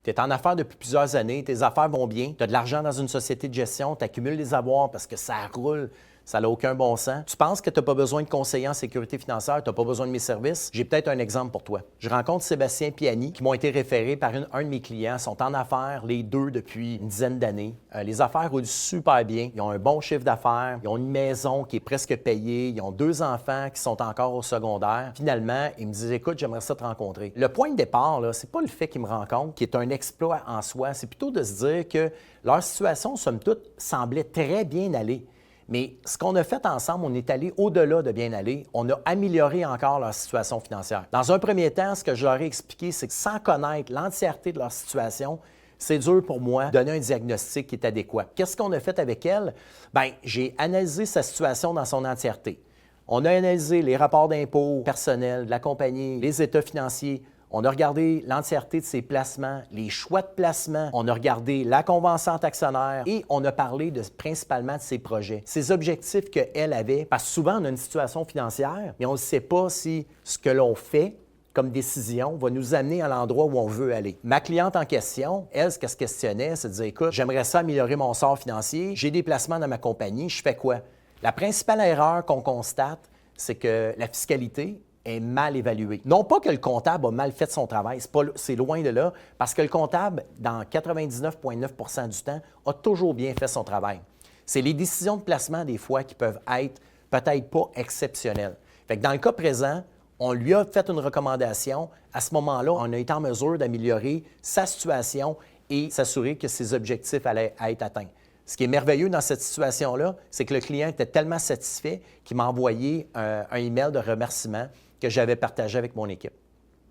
Tu es en affaires depuis plusieurs années, tes affaires vont bien, tu as de l'argent dans une société de gestion, tu accumules des avoirs parce que ça roule, ça n'a aucun bon sens. Tu penses que tu n'as pas besoin de conseiller en sécurité financière, tu n'as pas besoin de mes services? J'ai peut-être un exemple pour toi. Je rencontre Sébastien Piani, qui m'ont été référés par un de mes clients. Ils sont en affaires, les deux, depuis une dizaine d'années. Les affaires roulent super bien. Ils ont un bon chiffre d'affaires. Ils ont une maison qui est presque payée. Ils ont 2 enfants qui sont encore au secondaire. Finalement, ils me disent « Écoute, j'aimerais ça te rencontrer. » Le point de départ, ce n'est pas le fait qu'ils me rencontrent, qui est un exploit en soi. C'est plutôt de se dire que leur situation, somme toute, semblait très bien aller. Mais ce qu'on a fait ensemble, on est allé au-delà de bien aller. On a amélioré encore leur situation financière. Dans un premier temps, ce que je leur ai expliqué, c'est que sans connaître l'entièreté de leur situation, c'est dur pour moi de donner un diagnostic qui est adéquat. Qu'est-ce qu'on a fait avec elle? Bien, j'ai analysé sa situation dans son entièreté. On a analysé les rapports d'impôts personnels de la compagnie, les états financiers. On a regardé l'entièreté de ses placements, les choix de placement. On a regardé la convention entre actionnaires et on a parlé principalement de ses projets, ses objectifs qu'elle avait. Parce que souvent, on a une situation financière, mais on ne sait pas si ce que l'on fait comme décision va nous amener à l'endroit où on veut aller. Ma cliente en question, elle, ce qu'elle se questionnait, c'est de dire, écoute, j'aimerais ça améliorer mon sort financier, j'ai des placements dans ma compagnie, je fais quoi? La principale erreur qu'on constate, c'est que la fiscalité est mal évaluée. Non pas que le comptable a mal fait son travail, c'est loin de là, parce que le comptable, dans 99,9 % du temps, a toujours bien fait son travail. C'est les décisions de placement, des fois, qui peuvent être peut-être pas exceptionnelles. Fait que dans le cas présent, on lui a fait une recommandation. À ce moment-là, on a été en mesure d'améliorer sa situation et s'assurer que ses objectifs allaient être atteints. Ce qui est merveilleux dans cette situation-là, c'est que le client était tellement satisfait qu'il m'a envoyé un email de remerciement que j'avais partagé avec mon équipe.